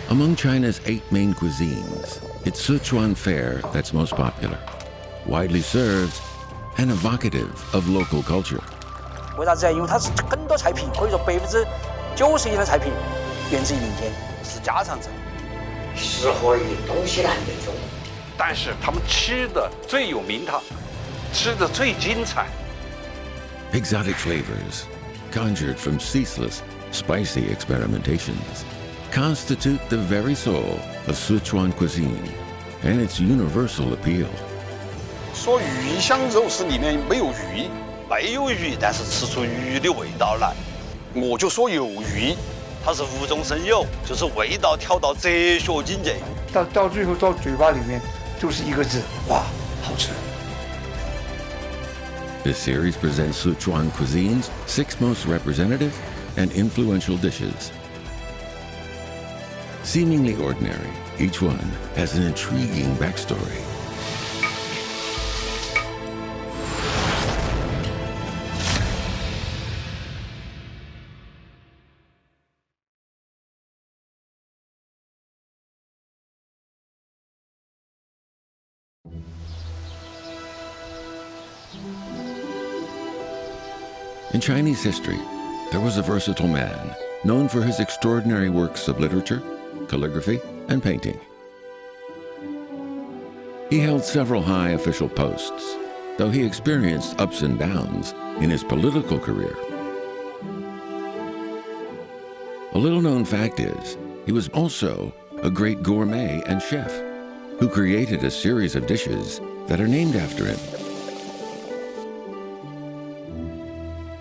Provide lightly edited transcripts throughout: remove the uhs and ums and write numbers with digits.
Among China's 8 main cuisines, it's Sichuan fare that's most popular, widely served and evocative of local culture. 为啥子啊？因为它是很多菜品，可以说91%的菜品源自于民间，是家常菜。适合于东西南那种。但是他们吃的最有名堂，吃的最精彩。Exotic flavors, conjured from ceaseless, spicy experimentations, constitute the very soul of Sichuan cuisine and its universal appeal. 说鱼香肉丝里面没有鱼，没有鱼，但是吃出鱼的味道来。我就说有鱼，它是无中生有，就是味道调到哲学境界。到最后到嘴巴里面就是一个字，哇，好吃。This series presents Sichuan cuisine's 6 most representative and influential dishes. Seemingly ordinary, each one has an intriguing backstory. In Chinese history, there was a versatile man known for his extraordinary works of literature, calligraphy, and painting. He held several high official posts, though he experienced ups and downs in his political career. A little-known fact is, he was also a great gourmet and chef who created a series of dishes that are named after him.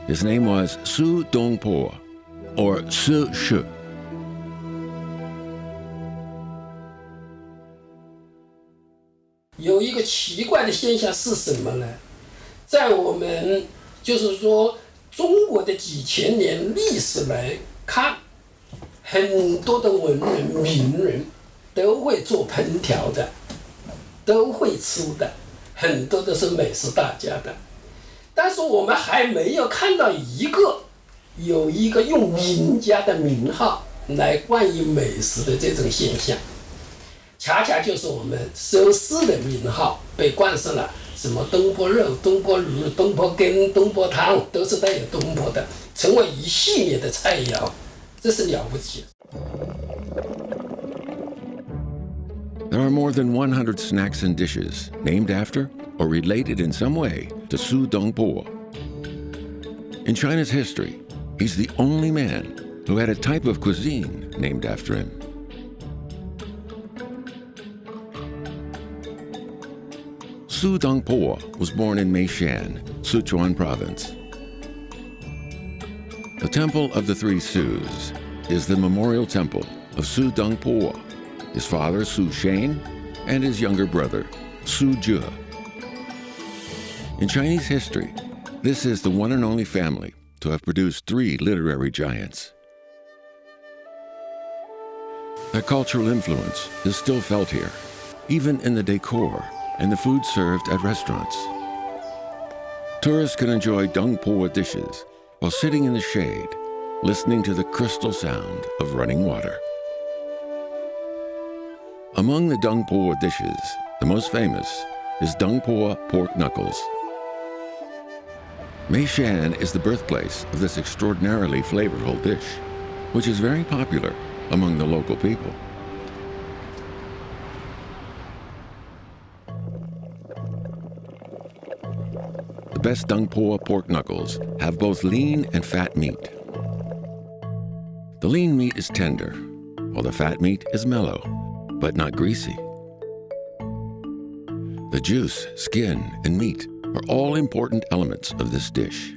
His name was Song Dongpo, or Sichu. 有一个奇怪的现象是什么呢？在我们就是说中国的几千年历史来看，很多的文人名人都会做烹调的，都会吃的，很多都是美食大家的。但是我们还没有看到有一个用名家的名号来冠以美食的这种现象，恰恰就是我们收视的名号被冠上了什么东坡肉、东坡鱼、东坡羹、东坡汤，都是带有东坡的，成为一系列的菜肴，这是了不起。There are more than 100 snacks and dishes named after or related in some way to Song Dongpo. In China's history, he's the only man who had a type of cuisine named after him. Song Dongpo was born in Meishan, Sichuan province. The Temple of the Three Sus is the memorial temple of Song Dongpo, his father Su Shane, and his younger brother Su Jie. In Chinese history, this is the one and only family to have produced 3 literary giants. Their cultural influence is still felt here, even in the decor and the food served at restaurants. Tourists can enjoy Dongpo dishes while sitting in the shade, listening to the crystal sound of running water. Among the Dongpo dishes, the most famous is Dongpo pork knuckles. Meishan is the birthplace of this extraordinarily flavorful dish, which is very popular among the local people. The best Dongpo pork knuckles have both lean and fat meat. The lean meat is tender, while the fat meat is mellow, but not greasy. The juice, skin, and meat are all important elements of this dish.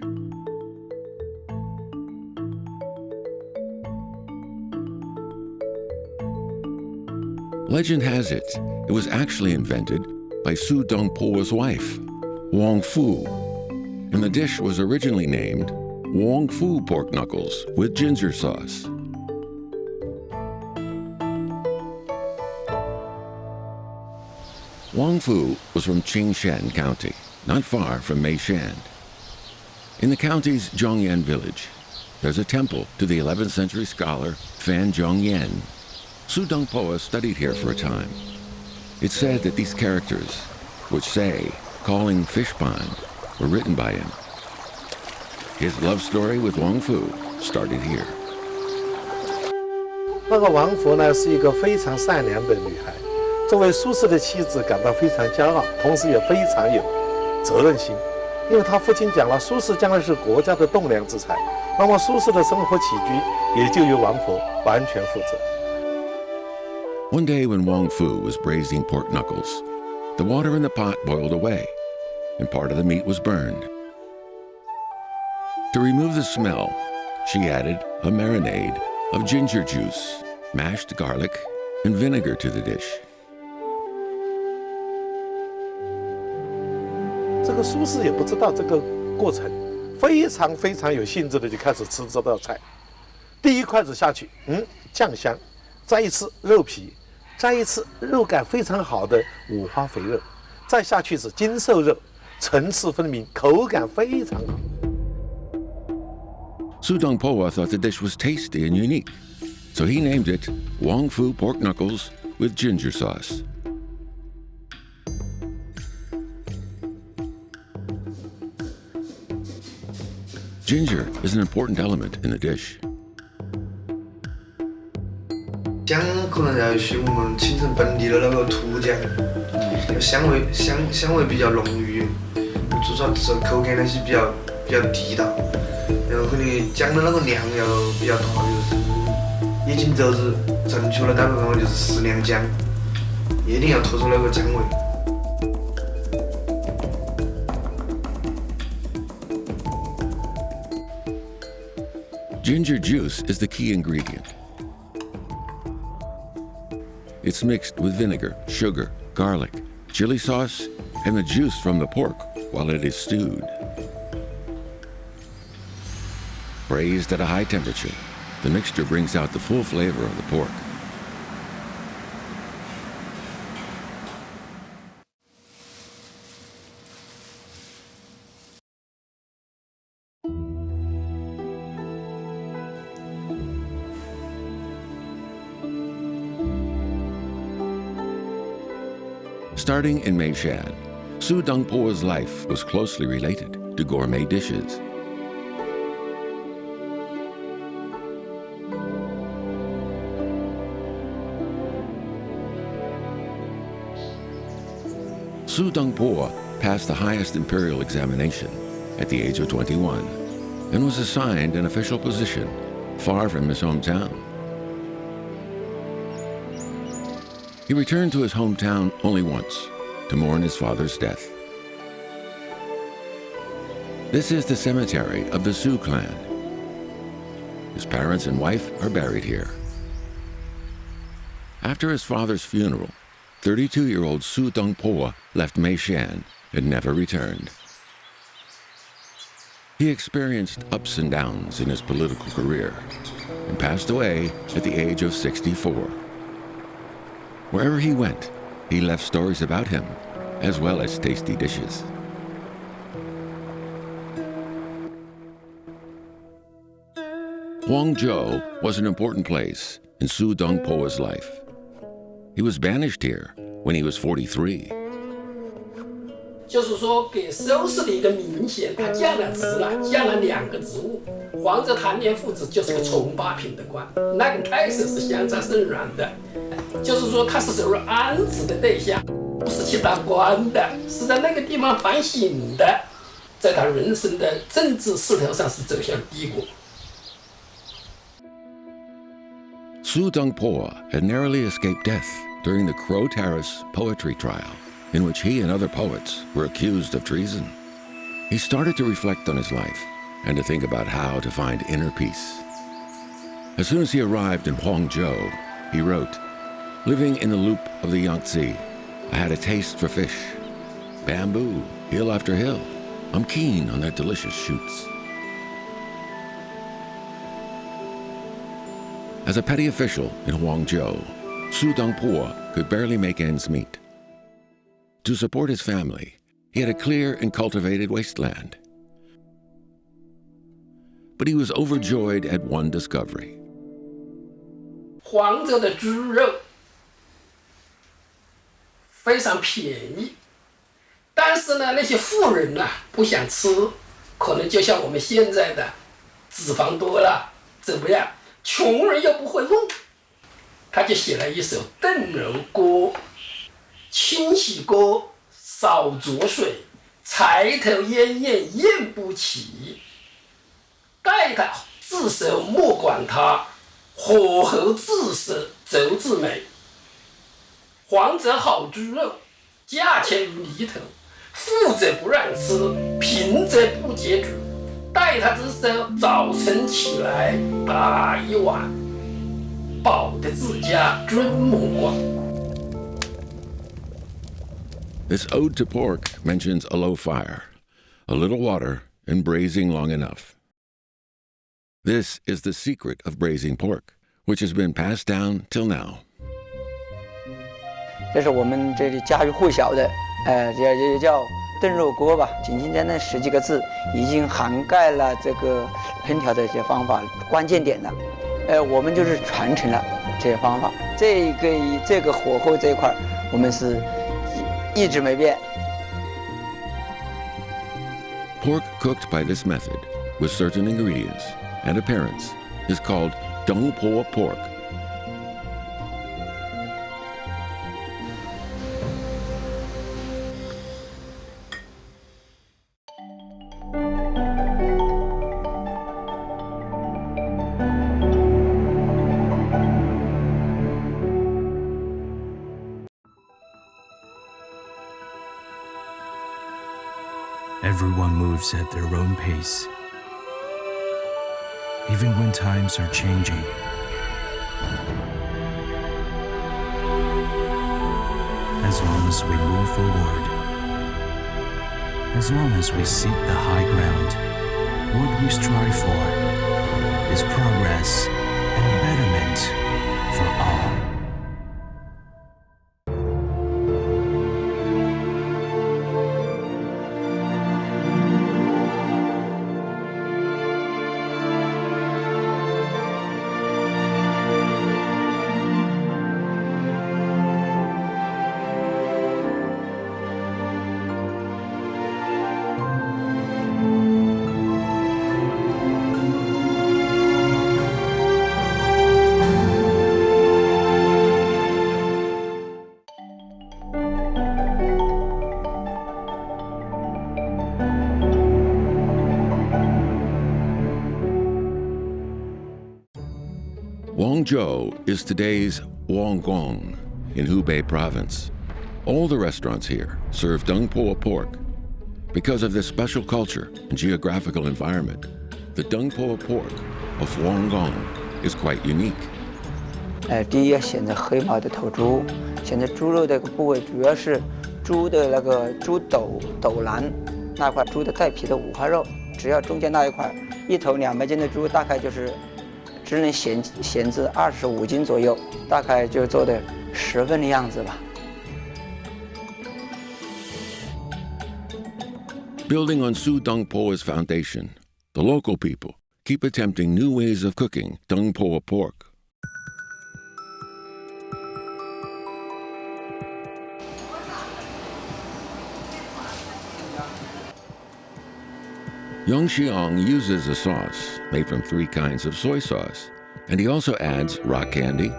Legend has it was actually invented by Song Dongpo's wife, Wang Fu, and the dish was originally named Wang Fu pork knuckles with ginger sauce. Wang Fu was from Qingshan County, not far from Meishan. In the county's Zhongyan village, there's a temple to the 11th century scholar Fan Zhongyan. Su Dongpo studied here for a time. It's said that these characters, which say, calling fish pond, were written by him. His love story with Wang Fu started here. 那个王福呢，是一个非常善良的女孩，作为苏轼的妻子，感到非常骄傲，同时也非常有责任心。因为他父亲讲了，苏轼将来是国家的栋梁之才，那么苏轼的生活起居也就由王福完全负责。One day when Wang Fu was braising pork knuckles, the water in the pot boiled away, and part of the meat was burned. To remove the smell, she added a marinade of ginger juice, mashed garlic, and vinegar to the dish. 这个苏轼也不知道这个过程，非常有兴致的就开始吃这道菜。第一筷子下去，酱香，再一次肉皮，再一次肉感非常好的五花肥肉，再下去是精瘦肉，层次分明，口感非常好。Su Dongpo thought the dish was tasty and unique, so he named it Wang Fu pork knuckles with ginger sauce. Ginger is an important element in the dish. 姜可能要学我们青城本地的那个土姜，香味比较浓郁，做出来之后口感那些比较地道，然后可能姜的那个量要比较大，就是一斤肘子正确的单位方法就是10两姜，一定要突出那个姜味。 Ginger juice is the key ingredient. It's mixed with vinegar, sugar, garlic, chili sauce, and the juice from the pork while it is stewed. Braised at a high temperature, the mixture brings out the full flavor of the pork. Starting in Meishan, Su Dongpo's life was closely related to gourmet dishes. Su Dongpo passed the highest imperial examination at the age of 21 and was assigned an official position far from his hometown. He returned to his hometown only once, to mourn his father's death. This is the cemetery of the Su clan. His parents and wife are buried here. After his father's funeral, 32-year-old Su Dongpo left Meishan and never returned. He experienced ups and downs in his political career and passed away at the age of 64. Wherever he went, he left stories about him, as well as tasty dishes. Huangzhou was an important place in Su Dongpo's life. He was banished here when he was 43. 就是说，给收拾的一个明显，他降了职了，降了2个职务。皇泽谭连父子就是个从8品的官，那跟太守是相差甚远的。就是说，他是属于安置的对象，不是去当官的，是在那个地方反省的，在他人生的政治势头上是走向低谷。Su Dongpo had narrowly escaped death during the Crow Terrace poetry trial, in which he and other poets were accused of treason. He started to reflect on his life and to think about how to find inner peace. As soon as he arrived in Huangzhou, he wrote, "Living in the loop of the Yangtze, I had a taste for fish. Bamboo, hill after hill, I'm keen on their delicious shoots." As a petty official in Huangzhou, Su Dongpo could barely make ends meet. To support his family, he had a clear and cultivated wasteland. But he was overjoyed at one discovery. 黄州的猪肉非常便宜，但是呢，那些富人呢不想吃，可能就像我们现在的脂肪多了，怎么样？穷人又不会弄，他就写了一首炖肉歌：清洗锅少着水，柴头烟烟咽不起。盖他自守莫管他，火候自守肘子美。黄者好猪肉，价钱如泥头，富者不让吃，贫者不解煮。待他之手，早晨起来打一碗，饱得自家尊目光。 This ode to pork mentions a low fire, a little water, and braising long enough. This is the secret of braising pork, which has been passed down till now. 这是我们这里家喻户晓的，也叫炖肉锅吧。仅仅在那10几个字，已经涵盖了这个烹调的一些方法关键点了。我们就是传承了这些方法。这个火候这一块，我们是一直没变。 Pork cooked by this method, with certain ingredients and appearance, is called Dongpo pork. Everyone moves at their own pace, even when times are changing. As long as we move forward, as long as we seek the high ground, what we strive for is progress and betterment for all. Guangzhou is today's Guangdong in Hubei province. All the restaurants here serve Dongpo pork. Because of this special culture and geographical environment, the Dongpo pork of Guangdong is quite unique. 第一要选择黑毛的头猪，选择猪肉的部位主要是猪的那个猪斗腩那块猪的带皮的五花肉，只要中间那一块，一头200斤的猪大概就是只能闲置25斤左右，大概就做的10份的样子吧。 Building on Su Dongpo's foundation, the local people keep attempting new ways of cooking Dongpo pork. Yang Xiang uses a sauce made from 3 kinds of soy sauce, and he also adds rock candy,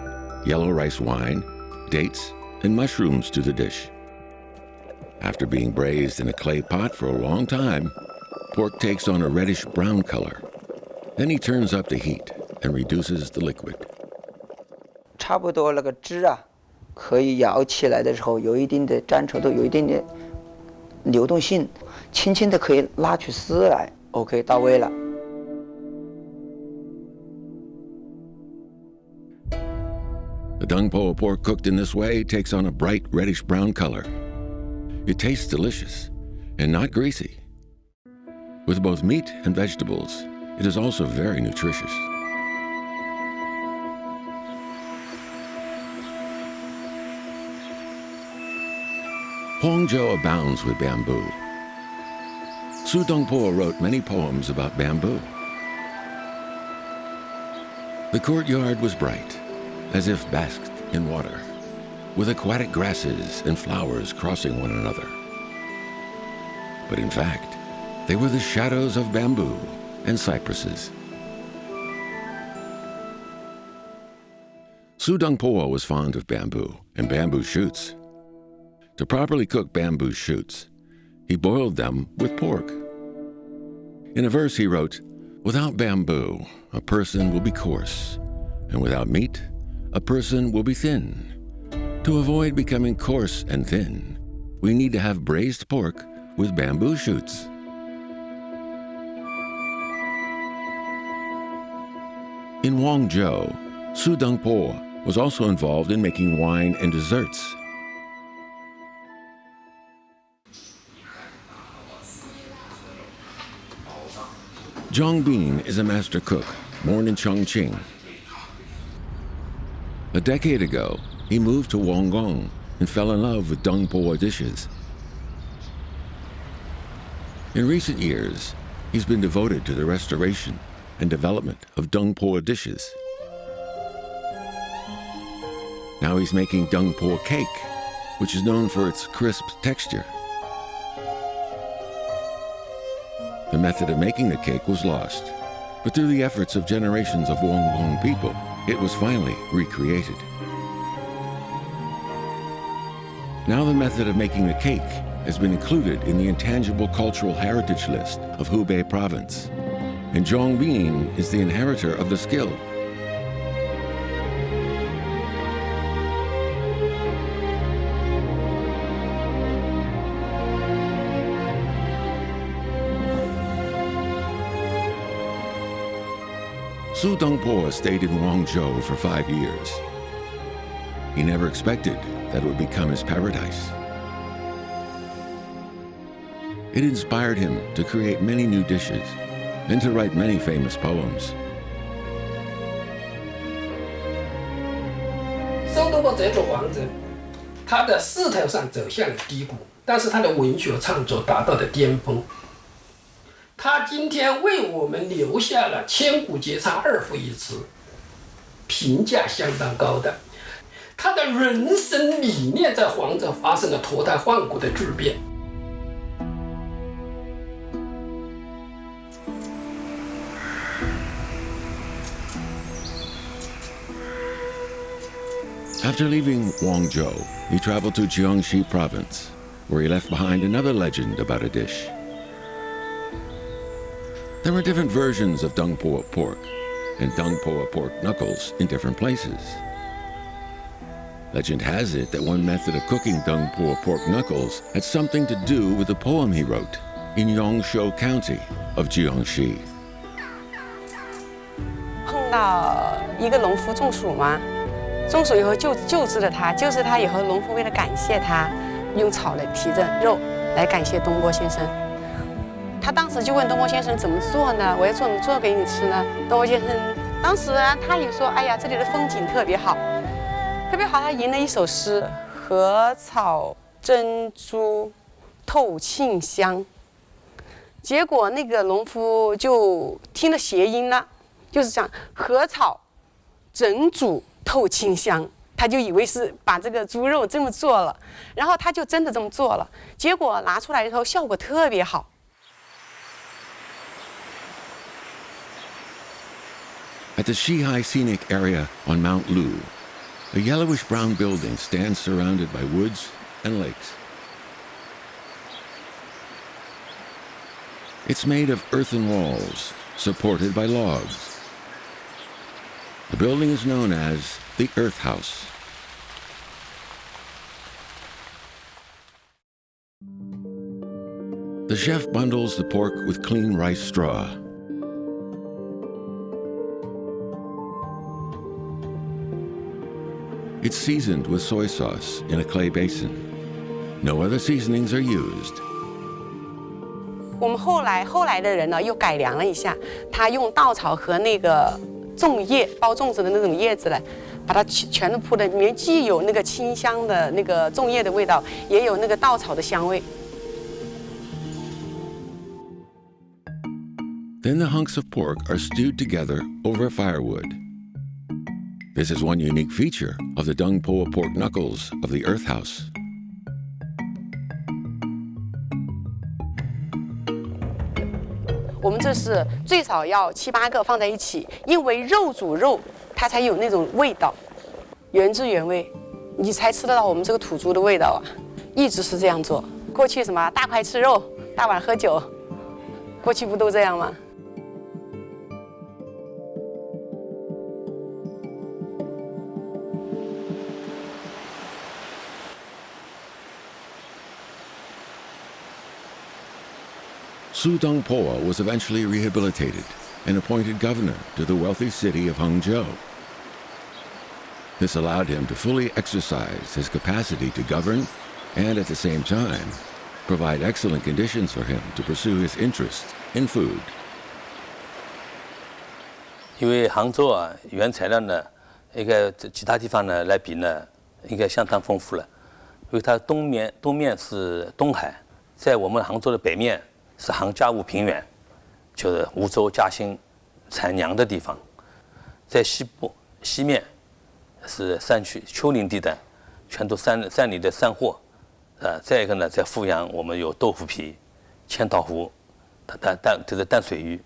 yellow rice wine, dates, and mushrooms to the dish. After being braised in a clay pot for a long time, pork takes on a reddish-brown color. Then he turns up the heat and reduces the liquid. 差不多那个汁啊，可以舀起来的时候有一定的粘稠度，有一定的流动性，轻轻的可以拉出丝来。OK， 到位了。 The Dongpo pork cooked in this way takes on a bright reddish-brown color. It tastes delicious and not greasy. With both meat and vegetables, it is also very nutritious. Guangzhou abounds with bamboo. Su Dongpo wrote many poems about bamboo. The courtyard was bright, as if basked in water, with aquatic grasses and flowers crossing one another. But in fact, they were the shadows of bamboo and cypresses. Song Dongpo was fond of bamboo and bamboo shoots. To properly cook bamboo shoots, he boiled them with pork. In a verse he wrote, "Without bamboo, a person will be coarse, and without meat, a person will be thin. To avoid becoming coarse and thin, we need to have braised pork with bamboo shoots." In Guangzhou, Song Dongpo was also involved in making wine and desserts. Zhang Bin is a master cook, born in Chongqing. A decade ago, he moved to Guangdong and fell in love with Dongpo dishes. In recent years, he's been devoted to the restoration and development of Dongpo dishes. Now he's making Dongpo cake, which is known for its crisp texture. The method of making the cake was lost, but through the efforts of generations of Guangdong people, it was finally recreated. Now the method of making the cake has been included in the Intangible Cultural Heritage List of Hubei Province, and Zhang Bin is the inheritor of the skill. Song Dongpo stayed in Guangzhou for 5 years. He never expected that it would become his paradise. It inspired him to create many new dishes and to write many famous poems. 宋东坡这座皇城，他的仕途上走向了低谷，但是他的文学创作达到了巅峰。他今天为我们留下了千古绝唱2赋一词，评价相当高的。他的人生理念在黄州发生了脱胎换骨的巨变。After leaving Guangzhou, he traveled to Jiangxi province, where he left behind another legend about a dish. There were different versions of Dongpo pork and Dongpo pork knuckles in different places. Legend has it that one method of cooking Dongpo pork knuckles had something to do with a poem he wrote in Yongshou County of Jiangxi. 碰到一个农夫中暑嘛，中暑以后救治了他，救治他以后，农夫为了感谢他，用草来提着肉来感谢东坡先生。他当时就问东坡先生怎么做呢？我要怎么做给你吃呢？东坡先生当时他也说：“哎呀，这里的风景特别好，特别好。”他吟了一首诗：“禾草珍珠透沁香。”结果那个农夫就听了谐音了，就是讲禾草整煮透沁香，他就以为是把这个猪肉这么做了，然后他就真的这么做了，结果拿出来以后效果特别好。At the Shihai Scenic Area on Mount Lu, a yellowish-brown building stands surrounded by woods and lakes. It's made of earthen walls, supported by logs. The building is known as the Earth House. The chef bundles the pork with clean rice straw. It's seasoned with soy sauce in a clay basin. No other seasonings are used. 我们后来的人呢，又改良了一下，他用稻草和那个粽叶包粽子的那种叶子来，把它全都铺的，里面既有那个清香的那个粽叶的味道，也有那个稻草的香味。Then the hunks of pork are stewed together over firewood. This is one unique feature of the Dongpo pork knuckles of the Earth House.我们这是最少要7、8个放在一起，因为肉煮肉，它才有那种味道，原汁原味，你才吃得到我们这个土猪的味道啊！一直是这样做。过去什么大块吃肉，大碗喝酒，过去不都这样吗？ Song Dongpo was eventually rehabilitated and appointed governor to the wealthy city of Hangzhou. This allowed him to fully exercise his capacity to govern and at the same time provide excellent conditions for him to pursue his interest in food. 因为杭州啊，原材料呢，应该其他地方呢来比呢，应该相当丰富了。因为它东面是东海，在我们杭州的北面是杭嘉坞平原，就是梧州、嘉兴产娘的地方。在西面是山区丘陵地带，全都山里的山货。再一个呢，在富阳我们有豆腐皮、千岛湖、淡水鱼，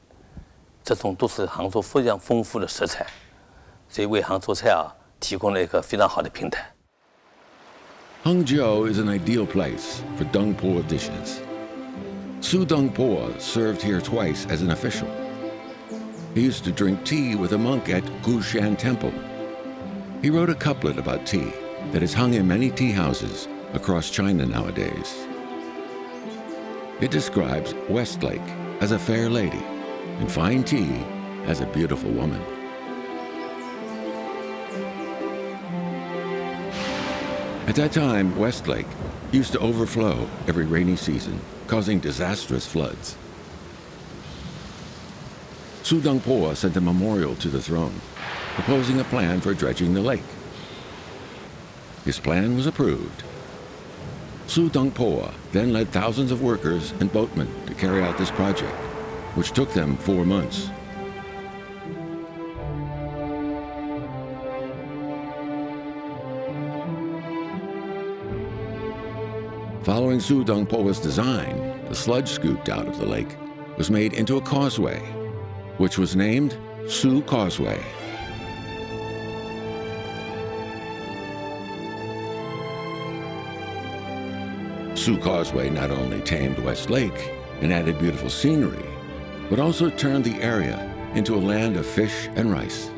这种都是杭州非常丰富的食材，所以为杭州菜啊提供了一个非常好的平台。 Hangzhou is an ideal place for Dongpo dishes. Song Dongpo served here twice as an official. He used to drink tea with a monk at Gushan Temple. He wrote a couplet about tea that is hung in many tea houses across China nowadays. It describes Westlake as a fair lady and fine tea as a beautiful woman. At that time, Westlake used to overflow every rainy season, causing disastrous floods. Song Dongpo sent a memorial to the throne, proposing a plan for dredging the lake. His plan was approved. Song Dongpo then led thousands of workers and boatmen to carry out this project, which took them 4 months. Following Song Dongpo's design, the sludge scooped out of the lake was made into a causeway, which was named Su Causeway. Su Causeway not only tamed West Lake and added beautiful scenery, but also turned the area into a land of fish and rice.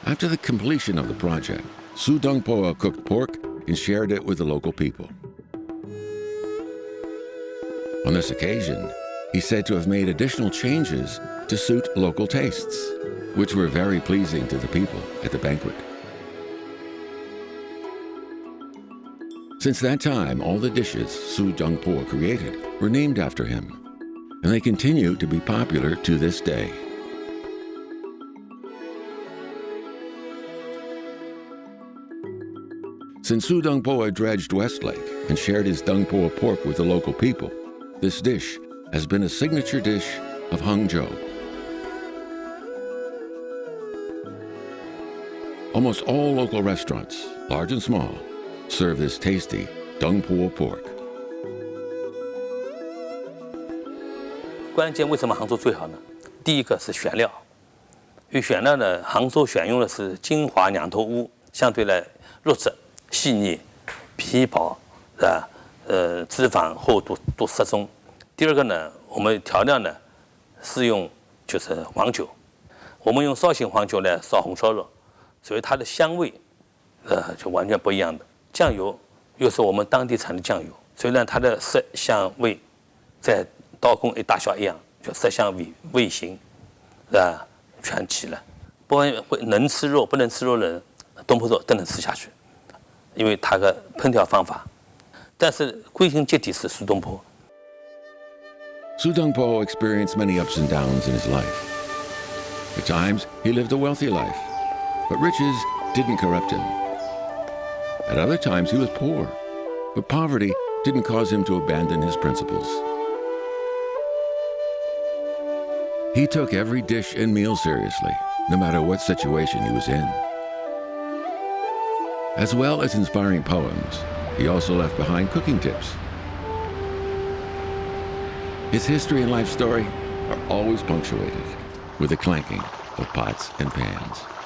After the completion of the project, Song Dongpo cooked pork and shared it with the local people. On this occasion, he's said to have made additional changes to suit local tastes, which were very pleasing to the people at the banquet. Since that time, all the dishes Song Dongpo created were named after him, and they continue to be popular to this day. Since Song Dongpo dredged Westlake and shared his Dongpo pork with the local people, this dish has been a signature dish of Hangzhou. Almost all local restaurants, large and small, serve this tasty Dongpo pork. 关键为什么杭州最好呢？第一个是选料，因为选料呢，杭州选用的是金华两头乌，相对来肉质细腻、皮薄，是吧？脂肪厚度都适中。第二个呢，我们调料呢是用就是黄酒，我们用绍兴黄酒来烧红烧肉，所以它的香味就完全不一样的。酱油又是我们当地产的酱油，所以呢它的色香味在刀工一大小一样，就色香味型，是吧？全齐了。不管能吃肉不能吃肉的人，东坡肉都能吃下去。 因为它的烹调方法，但是归根结底是苏东坡。Song Dongpo experienced many ups and downs in his life. At times, he lived a wealthy life, but riches didn't corrupt him. At other times, he was poor, but poverty didn't cause him to abandon his principles. He took every dish and meal seriously, no matter what situation he was in. As well as inspiring poems, he also left behind cooking tips. His history and life story are always punctuated with the clanking of pots and pans.